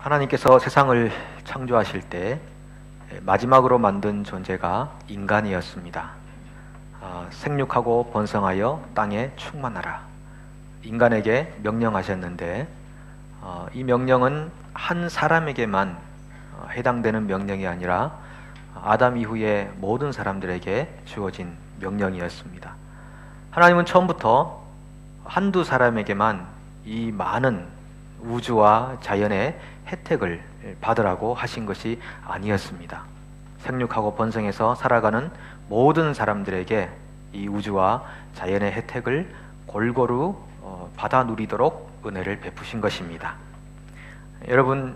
하나님께서 세상을 창조하실 때 마지막으로 만든 존재가 인간이었습니다. 생육하고 번성하여 땅에 충만하라. 인간에게 명령하셨는데 이 명령은 한 사람에게만 해당되는 명령이 아니라 아담 이후에 모든 사람들에게 주어진 명령이었습니다. 하나님은 처음부터 한두 사람에게만 이 많은 우주와 자연의 혜택을 받으라고 하신 것이 아니었습니다. 생육하고 번성해서 살아가는 모든 사람들에게 이 우주와 자연의 혜택을 골고루 받아 누리도록 은혜를 베푸신 것입니다. 여러분,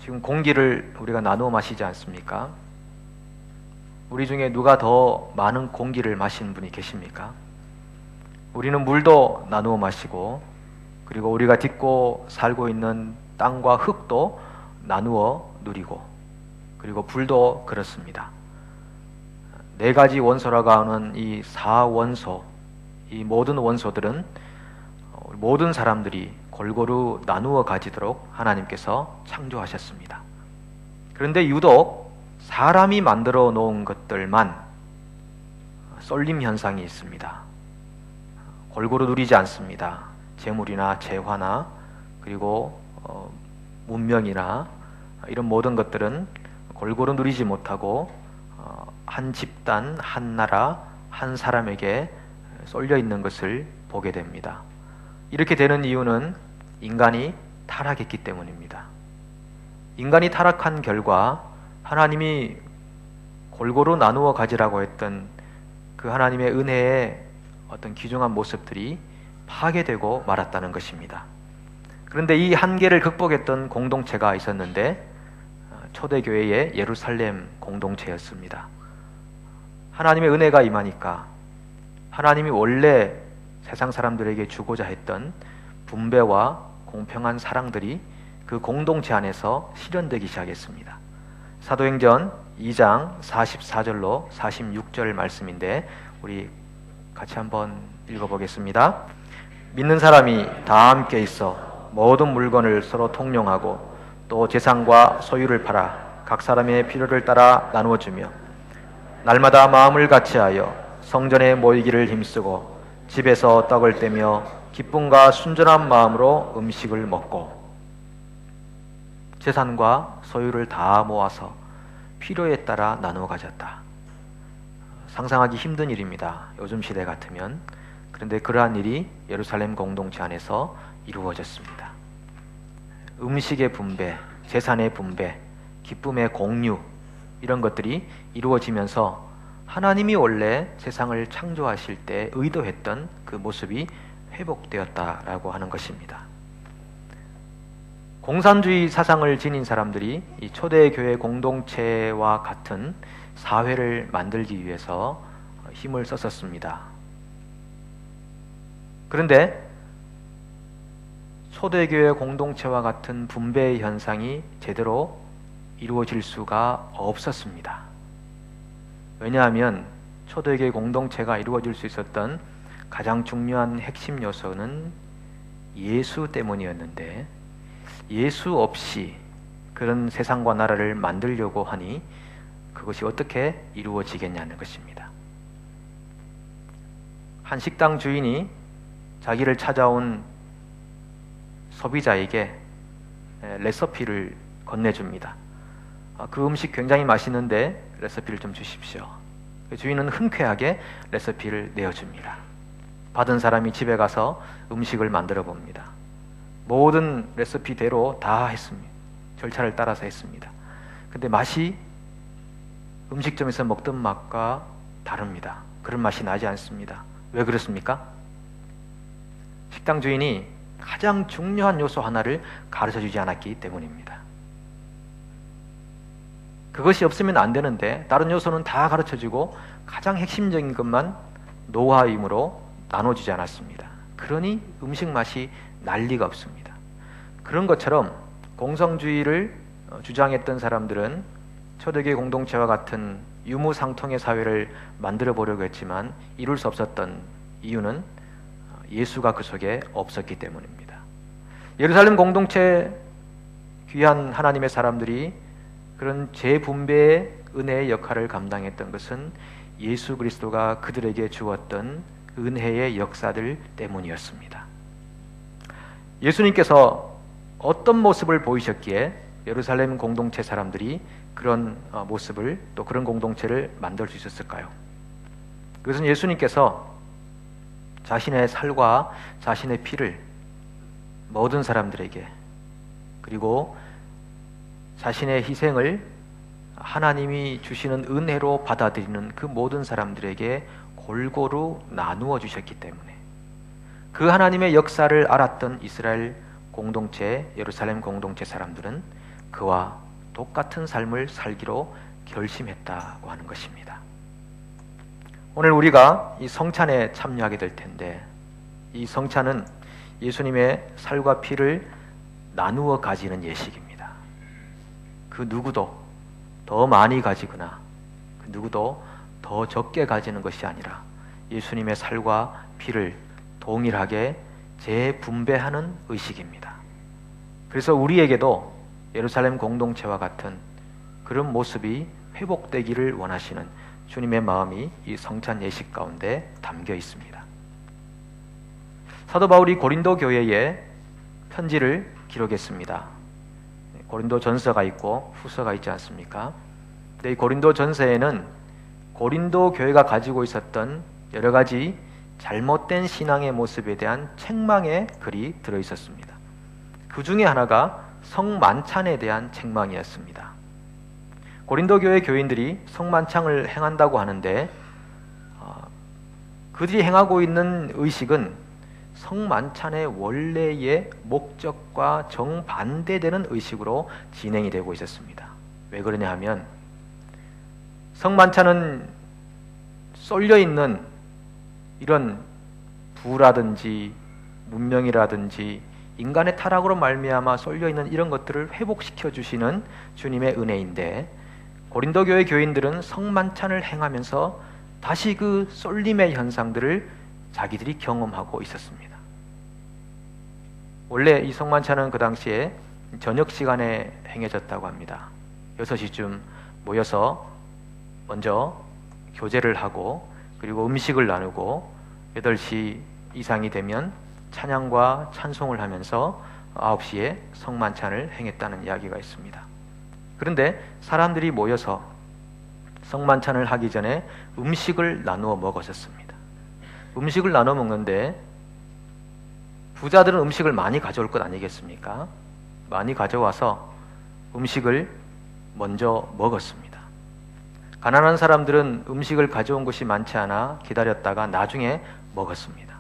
지금 공기를 우리가 나누어 마시지 않습니까? 우리 중에 누가 더 많은 공기를 마시는 분이 계십니까? 우리는 물도 나누어 마시고, 그리고 우리가 딛고 살고 있는 땅과 흙도 나누어 누리고, 그리고 불도 그렇습니다. 네 가지 원소라고 하는 이 사원소, 이 모든 원소들은 모든 사람들이 골고루 나누어 가지도록 하나님께서 창조하셨습니다. 그런데 유독 사람이 만들어 놓은 것들만 쏠림 현상이 있습니다. 골고루 누리지 않습니다. 재물이나 재화나 그리고 문명이나 이런 모든 것들은 골고루 누리지 못하고 한 집단, 한 나라, 한 사람에게 쏠려 있는 것을 보게 됩니다. 이렇게 되는 이유는 인간이 타락했기 때문입니다. 인간이 타락한 결과 하나님이 골고루 나누어 가지라고 했던 그 하나님의 은혜의 어떤 귀중한 모습들이 파괴되고 말았다는 것입니다. 그런데 이 한계를 극복했던 공동체가 있었는데 초대교회의 예루살렘 공동체였습니다. 하나님의 은혜가 임하니까 하나님이 원래 세상 사람들에게 주고자 했던 분배와 공평한 사랑들이 그 공동체 안에서 실현되기 시작했습니다. 사도행전 2장 44절로 46절 말씀인데 우리 같이 한번 읽어보겠습니다. 믿는 사람이 다 함께 있어 모든 물건을 서로 통용하고 또 재산과 소유를 팔아 각 사람의 필요를 따라 나누어 주며 날마다 마음을 같이하여 성전에 모이기를 힘쓰고 집에서 떡을 떼며 기쁨과 순전한 마음으로 음식을 먹고 재산과 소유를 다 모아서 필요에 따라 나누어 가졌다. 상상하기 힘든 일입니다. 요즘 시대 같으면. 그런데 그러한 일이 예루살렘 공동체 안에서 이루어졌습니다. 음식의 분배, 재산의 분배, 기쁨의 공유, 이런 것들이 이루어지면서 하나님이 원래 세상을 창조하실 때 의도했던 그 모습이 회복되었다라고 하는 것입니다. 공산주의 사상을 지닌 사람들이 이 초대교회 공동체와 같은 사회를 만들기 위해서 힘을 썼었습니다. 그런데 초대교회 공동체와 같은 분배의 현상이 제대로 이루어질 수가 없었습니다. 왜냐하면 초대교회 공동체가 이루어질 수 있었던 가장 중요한 핵심 요소는 예수 때문이었는데 예수 없이 그런 세상과 나라를 만들려고 하니 그것이 어떻게 이루어지겠냐는 것입니다. 한 식당 주인이 자기를 찾아온 소비자에게 레시피를 건네줍니다. 그 음식 굉장히 맛있는데 레시피를 좀 주십시오. 주인은 흔쾌하게 레시피를 내어줍니다. 받은 사람이 집에 가서 음식을 만들어 봅니다. 모든 레시피대로 다 했습니다. 절차를 따라서 했습니다. 근데 맛이 음식점에서 먹던 맛과 다릅니다. 그런 맛이 나지 않습니다. 왜 그렇습니까? 식당 주인이 가장 중요한 요소 하나를 가르쳐주지 않았기 때문입니다. 그것이 없으면 안 되는데 다른 요소는 다 가르쳐주고 가장 핵심적인 것만 노하임으로 나눠주지 않았습니다. 그러니 음식 맛이 날 리가 없습니다. 그런 것처럼 공성주의를 주장했던 사람들은 초대교회 공동체와 같은 유무상통의 사회를 만들어 보려고 했지만 이룰 수 없었던 이유는 예수가 그 속에 없었기 때문입니다. 예루살렘 공동체 귀한 하나님의 사람들이 그런 재분배의 은혜의 역할을 감당했던 것은 예수 그리스도가 그들에게 주었던 은혜의 역사들 때문이었습니다. 예수님께서 어떤 모습을 보이셨기에 예루살렘 공동체 사람들이 그런 모습을 또 그런 공동체를 만들 수 있었을까요? 그것은 예수님께서 자신의 살과 자신의 피를 모든 사람들에게, 그리고 자신의 희생을 하나님이 주시는 은혜로 받아들이는 그 모든 사람들에게 골고루 나누어 주셨기 때문에 그 하나님의 역사를 알았던 이스라엘 공동체, 예루살렘 공동체 사람들은 그와 똑같은 삶을 살기로 결심했다고 하는 것입니다. 오늘 우리가 이 성찬에 참여하게 될 텐데, 이 성찬은 예수님의 살과 피를 나누어 가지는 예식입니다. 그 누구도 더 많이 가지거나 그 누구도 더 적게 가지는 것이 아니라 예수님의 살과 피를 동일하게 재분배하는 의식입니다. 그래서 우리에게도 예루살렘 공동체와 같은 그런 모습이 회복되기를 원하시는 주님의 마음이 이 성찬 예식 가운데 담겨 있습니다. 사도 바울이 고린도 교회에 편지를 기록했습니다. 고린도 전서가 있고 후서가 있지 않습니까? 이 고린도 전서에는 고린도 교회가 가지고 있었던 여러 가지 잘못된 신앙의 모습에 대한 책망의 글이 들어 있었습니다. 그 중에 하나가 성만찬에 대한 책망이었습니다. 고린도 교회 교인들이 성만찬을 행한다고 하는데 그들이 행하고 있는 의식은 성만찬의 원래의 목적과 정반대되는 의식으로 진행이 되고 있었습니다. 왜 그러냐 하면 성만찬은 쏠려있는 이런 부라든지 문명이라든지 인간의 타락으로 말미암아 쏠려있는 이런 것들을 회복시켜 주시는 주님의 은혜인데, 고린도 교회 교인들은 성만찬을 행하면서 다시 그 쏠림의 현상들을 자기들이 경험하고 있었습니다. 원래 이 성만찬은 그 당시에 저녁 시간에 행해졌다고 합니다. 6시쯤 모여서 먼저 교제를 하고 그리고 음식을 나누고 8시 이상이 되면 찬양과 찬송을 하면서 9시에 성만찬을 행했다는 이야기가 있습니다. 그런데 사람들이 모여서 성만찬을 하기 전에 음식을 나누어 먹었었습니다. 음식을 나눠 먹는데 부자들은 음식을 많이 가져올 것 아니겠습니까? 많이 가져와서 음식을 먼저 먹었습니다. 가난한 사람들은 음식을 가져온 것이 많지 않아 기다렸다가 나중에 먹었습니다.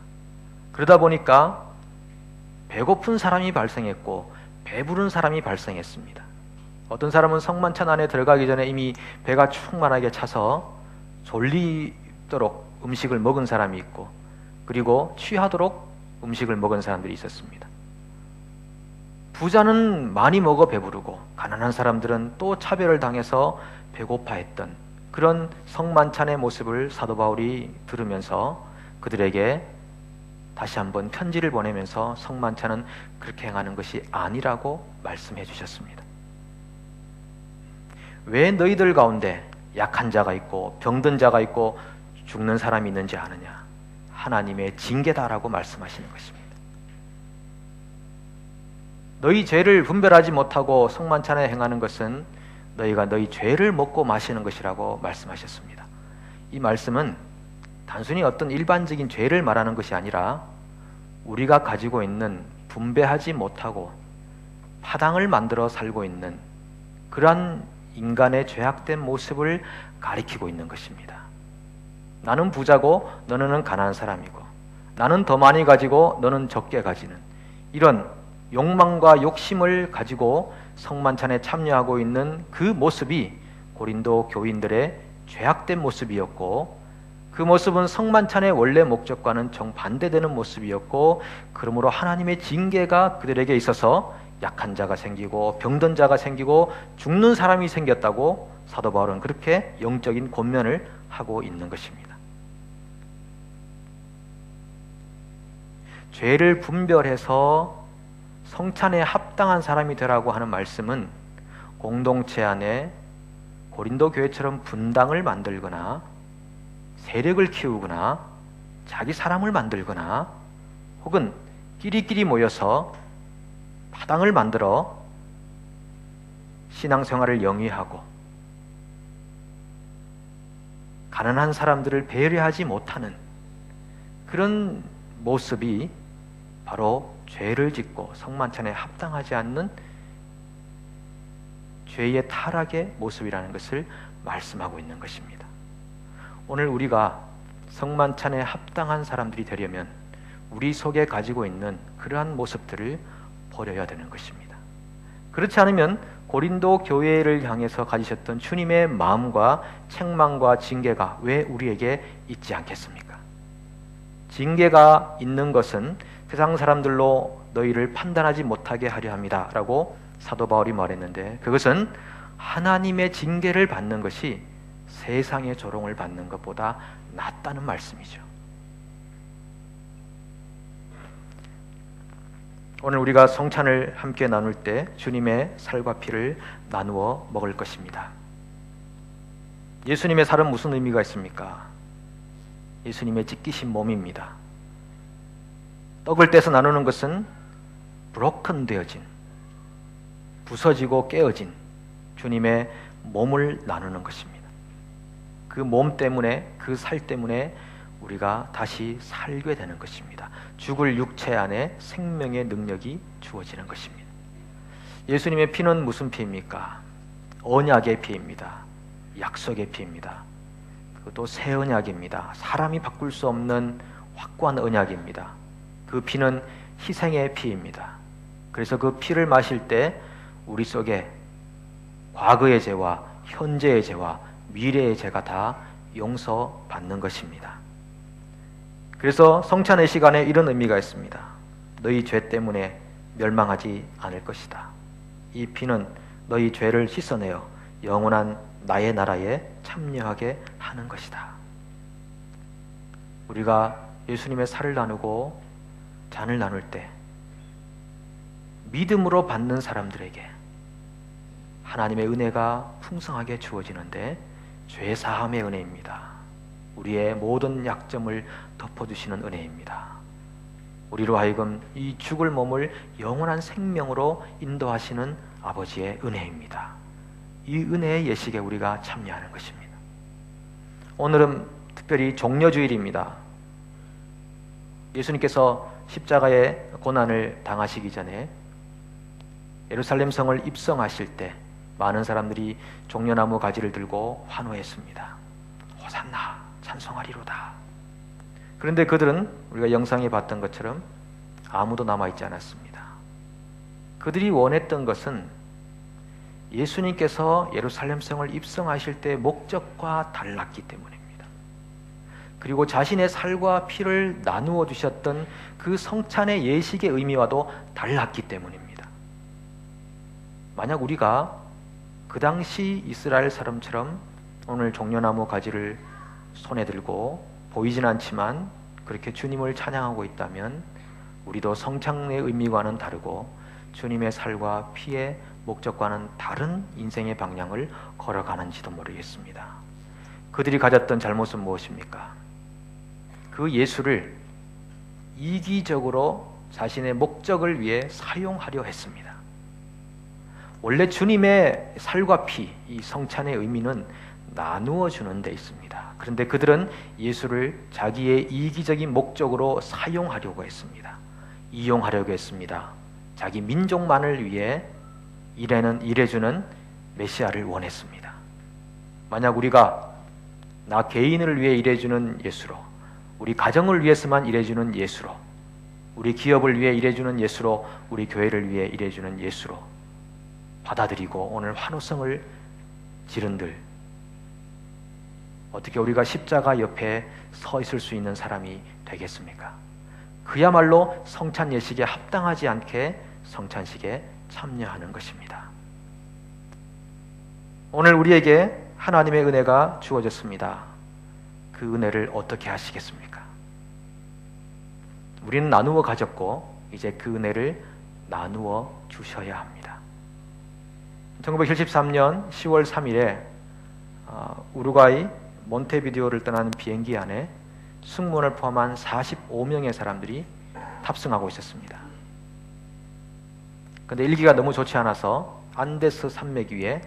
그러다 보니까 배고픈 사람이 발생했고 배부른 사람이 발생했습니다. 어떤 사람은 성만찬 안에 들어가기 전에 이미 배가 충만하게 차서 졸리도록 음식을 먹은 사람이 있고, 그리고 취하도록 음식을 먹은 사람들이 있었습니다. 부자는 많이 먹어 배부르고 가난한 사람들은 또 차별을 당해서 배고파했던 그런 성만찬의 모습을 사도 바울이 들으면서 그들에게 다시 한번 편지를 보내면서 성만찬은 그렇게 행하는 것이 아니라고 말씀해 주셨습니다. 왜 너희들 가운데 약한 자가 있고 병든 자가 있고 죽는 사람이 있는지 아느냐? 하나님의 징계다라고 말씀하시는 것입니다. 너희 죄를 분별하지 못하고 성만찬에 행하는 것은 너희가 너희 죄를 먹고 마시는 것이라고 말씀하셨습니다. 이 말씀은 단순히 어떤 일반적인 죄를 말하는 것이 아니라 우리가 가지고 있는 분배하지 못하고 파당을 만들어 살고 있는 그러한 인간의 죄악된 모습을 가리키고 있는 것입니다. 나는 부자고 너는 가난한 사람이고, 나는 더 많이 가지고 너는 적게 가지는 이런 욕망과 욕심을 가지고 성만찬에 참여하고 있는 그 모습이 고린도 교인들의 죄악된 모습이었고, 그 모습은 성만찬의 원래 목적과는 정반대되는 모습이었고, 그러므로 하나님의 징계가 그들에게 있어서 약한 자가 생기고 병든 자가 생기고 죽는 사람이 생겼다고 사도 바울은 그렇게 영적인 권면을 하고 있는 것입니다. 죄를 분별해서 성찬에 합당한 사람이 되라고 하는 말씀은 공동체 안에 고린도 교회처럼 분당을 만들거나 세력을 키우거나 자기 사람을 만들거나 혹은 끼리끼리 모여서 파당을 만들어 신앙생활을 영위하고 가난한 사람들을 배려하지 못하는 그런 모습이 바로 죄를 짓고 성만찬에 합당하지 않는 죄의 타락의 모습이라는 것을 말씀하고 있는 것입니다. 오늘 우리가 성만찬에 합당한 사람들이 되려면 우리 속에 가지고 있는 그러한 모습들을 버려야 되는 것입니다. 그렇지 않으면 고린도 교회를 향해서 가지셨던 주님의 마음과 책망과 징계가 왜 우리에게 있지 않겠습니까? 징계가 있는 것은 세상 사람들로 너희를 판단하지 못하게 하려 합니다 라고 사도 바울이 말했는데, 그것은 하나님의 징계를 받는 것이 세상의 조롱을 받는 것보다 낫다는 말씀이죠. 오늘 우리가 성찬을 함께 나눌 때 주님의 살과 피를 나누어 먹을 것입니다. 예수님의 살은 무슨 의미가 있습니까? 예수님의 찢기신 몸입니다. 떡을 떼서 나누는 것은 broken 되어진, 부서지고 깨어진 주님의 몸을 나누는 것입니다. 그 몸 때문에, 그 살 때문에 우리가 다시 살게 되는 것입니다. 죽을 육체 안에 생명의 능력이 주어지는 것입니다. 예수님의 피는 무슨 피입니까? 언약의 피입니다. 약속의 피입니다. 그것도 새 언약입니다. 사람이 바꿀 수 없는 확고한 언약입니다. 그 피는 희생의 피입니다. 그래서 그 피를 마실 때 우리 속에 과거의 죄와 현재의 죄와 미래의 죄가 다 용서받는 것입니다. 그래서 성찬의 시간에 이런 의미가 있습니다. 너희 죄 때문에 멸망하지 않을 것이다. 이 피는 너희 죄를 씻어내어 영원한 나의 나라에 참여하게 하는 것이다. 우리가 예수님의 살을 나누고 잔을 나눌 때 믿음으로 받는 사람들에게 하나님의 은혜가 풍성하게 주어지는데 죄 사함의 은혜입니다. 우리의 모든 약점을 덮어주시는 은혜입니다. 우리로 하여금 이 죽을 몸을 영원한 생명으로 인도하시는 아버지의 은혜입니다. 이 은혜의 예식에 우리가 참여하는 것입니다. 오늘은 특별히 종려주일입니다. 예수님께서 십자가의 고난을 당하시기 전에 예루살렘 성을 입성하실 때 많은 사람들이 종려나무 가지를 들고 환호했습니다. 호산나 찬송하리로다. 그런데 그들은 우리가 영상에 봤던 것처럼 아무도 남아있지 않았습니다. 그들이 원했던 것은 예수님께서 예루살렘 성을 입성하실 때 목적과 달랐기 때문입니다. 그리고 자신의 살과 피를 나누어 주셨던 그 성찬의 예식의 의미와도 달랐기 때문입니다. 만약 우리가 그 당시 이스라엘 사람처럼 오늘 종려나무 가지를 손에 들고 보이진 않지만 그렇게 주님을 찬양하고 있다면 우리도 성찬의 의미와는 다르고 주님의 살과 피의 목적과는 다른 인생의 방향을 걸어가는지도 모르겠습니다. 그들이 가졌던 잘못은 무엇입니까? 그 예수를 이기적으로 자신의 목적을 위해 사용하려 했습니다. 원래 주님의 살과 피, 이 성찬의 의미는 나누어 주는 데 있습니다. 그런데 그들은 예수를 자기의 이기적인 목적으로 사용하려고 했습니다. 이용하려고 했습니다. 자기 민족만을 위해 일해주는 메시아를 원했습니다. 만약 우리가 나 개인을 위해 일해주는 예수로, 우리 가정을 위해서만 일해주는 예수로, 우리 기업을 위해 일해주는 예수로, 우리 교회를 위해 일해주는 예수로 받아들이고 오늘 환호성을 지른들 어떻게 우리가 십자가 옆에 서 있을 수 있는 사람이 되겠습니까? 그야말로 성찬 예식에 합당하지 않게 성찬식에 참여하는 것입니다. 오늘 우리에게 하나님의 은혜가 주어졌습니다. 그 은혜를 어떻게 하시겠습니까? 우리는 나누어 가졌고 이제 그 은혜를 나누어 주셔야 합니다. 1973년 10월 3일에 우루과이 몬테비데오를 떠나는 비행기 안에 승무원을 포함한 45명의 사람들이 탑승하고 있었습니다. 그런데 일기가 너무 좋지 않아서 안데스 산맥 위에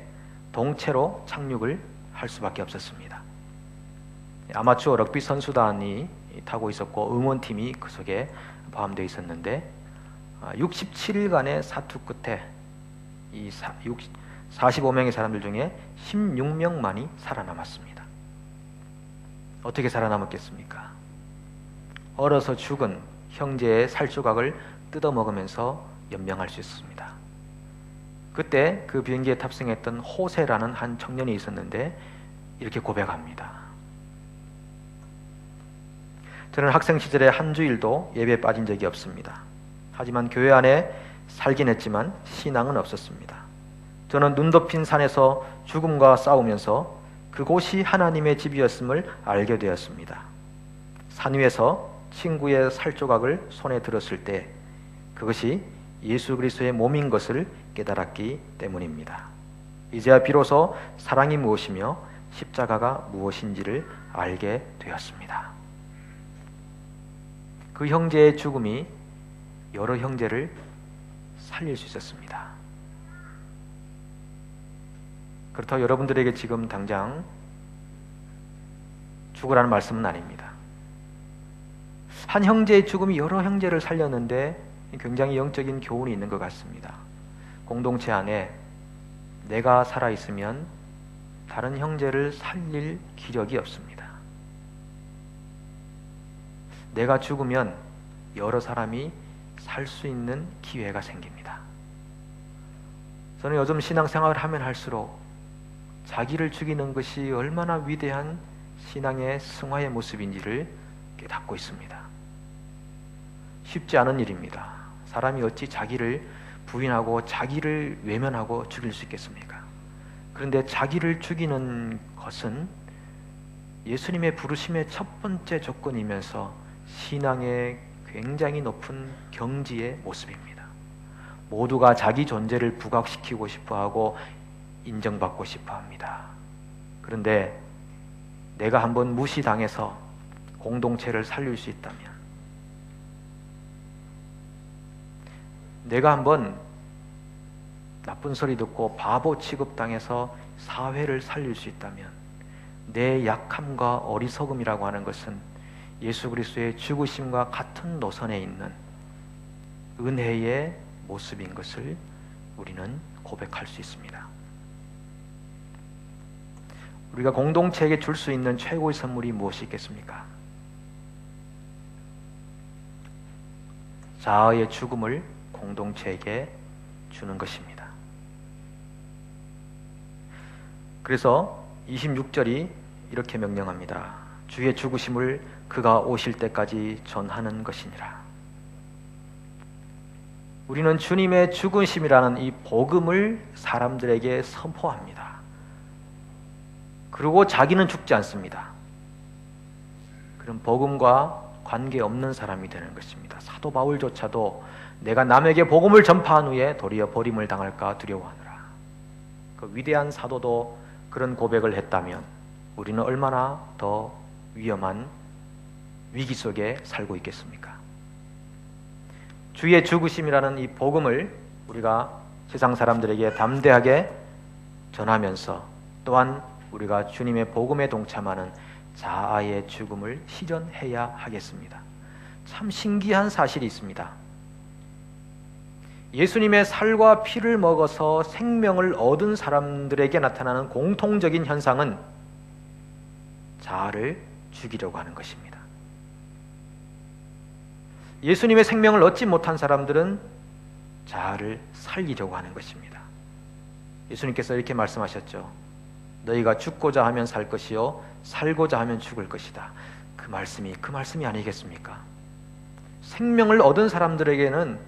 동체로 착륙을 할 수밖에 없었습니다. 아마추어 럭비 선수단이 타고 있었고 응원팀이 그 속에 포함되어 있었는데 67일간의 사투 끝에 이 45명의 사람들 중에 16명만이 살아남았습니다. 어떻게 살아남았겠습니까? 얼어서 죽은 형제의 살조각을 뜯어먹으면서 연명할 수 있었습니다. 그때 그 비행기에 탑승했던 호세라는 한 청년이 있었는데 이렇게 고백합니다. 저는 학생 시절에 한 주일도 예배에 빠진 적이 없습니다. 하지만 교회 안에 살긴 했지만 신앙은 없었습니다. 저는 눈 덮인 산에서 죽음과 싸우면서 그곳이 하나님의 집이었음을 알게 되었습니다. 산 위에서 친구의 살조각을 손에 들었을 때 그것이 예수 그리스도의 몸인 것을 깨달았기 때문입니다. 이제야 비로소 사랑이 무엇이며 십자가가 무엇인지를 알게 되었습니다. 그 형제의 죽음이 여러 형제를 살릴 수 있었습니다. 그렇다고 여러분들에게 지금 당장 죽으라는 말씀은 아닙니다. 한 형제의 죽음이 여러 형제를 살렸는데 굉장히 영적인 교훈이 있는 것 같습니다. 공동체 안에 내가 살아있으면 다른 형제를 살릴 기력이 없습니다. 내가 죽으면 여러 사람이 살 수 있는 기회가 생깁니다. 저는 요즘 신앙생활을 하면 할수록 자기를 죽이는 것이 얼마나 위대한 신앙의 승화의 모습인지를 깨닫고 있습니다. 쉽지 않은 일입니다. 사람이 어찌 자기를 부인하고 자기를 외면하고 죽일 수 있겠습니까? 그런데 자기를 죽이는 것은 예수님의 부르심의 첫 번째 조건이면서 신앙의 굉장히 높은 경지의 모습입니다. 모두가 자기 존재를 부각시키고 싶어하고 인정받고 싶어합니다. 그런데 내가 한번 무시당해서 공동체를 살릴 수 있다면, 내가 한번 나쁜 소리 듣고 바보 취급당해서 사회를 살릴 수 있다면, 내 약함과 어리석음이라고 하는 것은 예수 그리스도의 죽으심과 같은 노선에 있는 은혜의 모습인 것을 우리는 고백할 수 있습니다. 우리가 공동체에게 줄 수 있는 최고의 선물이 무엇이 있겠습니까? 자아의 죽음을 공동체에게 주는 것입니다. 그래서 26절이 이렇게 명령합니다. 주의 죽으심을 그가 오실 때까지 전하는 것이니라. 우리는 주님의 죽으심이라는 이 복음을 사람들에게 선포합니다. 그리고 자기는 죽지 않습니다. 그런 복음과 관계없는 사람이 되는 것입니다. 사도 바울조차도 내가 남에게 복음을 전파한 후에 도리어 버림을 당할까 두려워하노라. 그 위대한 사도도 그런 고백을 했다면 우리는 얼마나 더 위험한 위기 속에 살고 있겠습니까? 주의 죽으심이라는 이 복음을 우리가 세상 사람들에게 담대하게 전하면서 또한 우리가 주님의 복음에 동참하는 자아의 죽음을 실현해야 하겠습니다. 참 신기한 사실이 있습니다. 예수님의 살과 피를 먹어서 생명을 얻은 사람들에게 나타나는 공통적인 현상은 자아를 죽이려고 하는 것입니다. 예수님의 생명을 얻지 못한 사람들은 자아를 살리려고 하는 것입니다. 예수님께서 이렇게 말씀하셨죠. 너희가 죽고자 하면 살 것이요 살고자 하면 죽을 것이다. 그 말씀이 아니겠습니까? 생명을 얻은 사람들에게는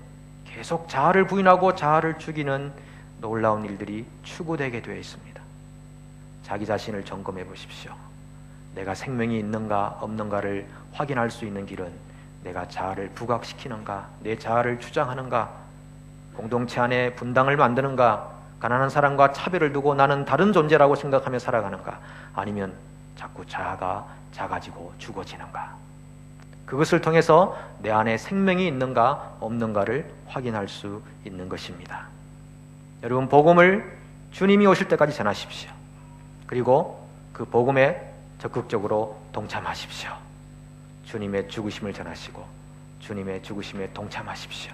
계속 자아를 부인하고 자아를 죽이는 놀라운 일들이 추구되게 되어 있습니다. 자기 자신을 점검해 보십시오. 내가 생명이 있는가 없는가를 확인할 수 있는 길은 내가 자아를 부각시키는가, 내 자아를 주장하는가, 공동체 안에 분당을 만드는가? 가난한 사람과 차별을 두고 나는 다른 존재라고 생각하며 살아가는가? 아니면 자꾸 작아지고 죽어지는가? 그것을 통해서 내 안에 생명이 있는가 없는가를 확인할 수 있는 것입니다. 여러분, 복음을 주님이 오실 때까지 전하십시오. 그리고 그 복음에 적극적으로 동참하십시오. 주님의 죽으심을 전하시고 주님의 죽으심에 동참하십시오.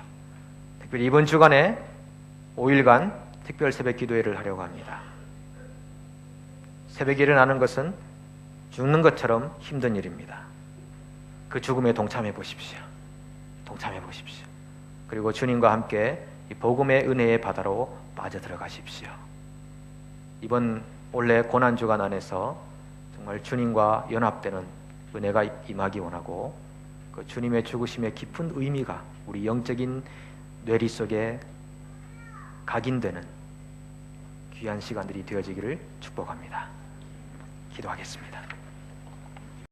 특별히 이번 주간에 5일간 특별 새벽 기도회를 하려고 합니다. 새벽에 일어나는 것은 죽는 것처럼 힘든 일입니다. 그 죽음에 동참해 보십시오. 동참해 보십시오. 그리고 주님과 함께 이 복음의 은혜의 바다로 빠져들어가십시오. 이번 올해 고난주간 안에서 정말 주님과 연합되는 은혜가 임하기 원하고, 그 주님의 죽으심의 깊은 의미가 우리 영적인 뇌리 속에 각인되는 귀한 시간들이 되어지기를 축복합니다. 기도하겠습니다.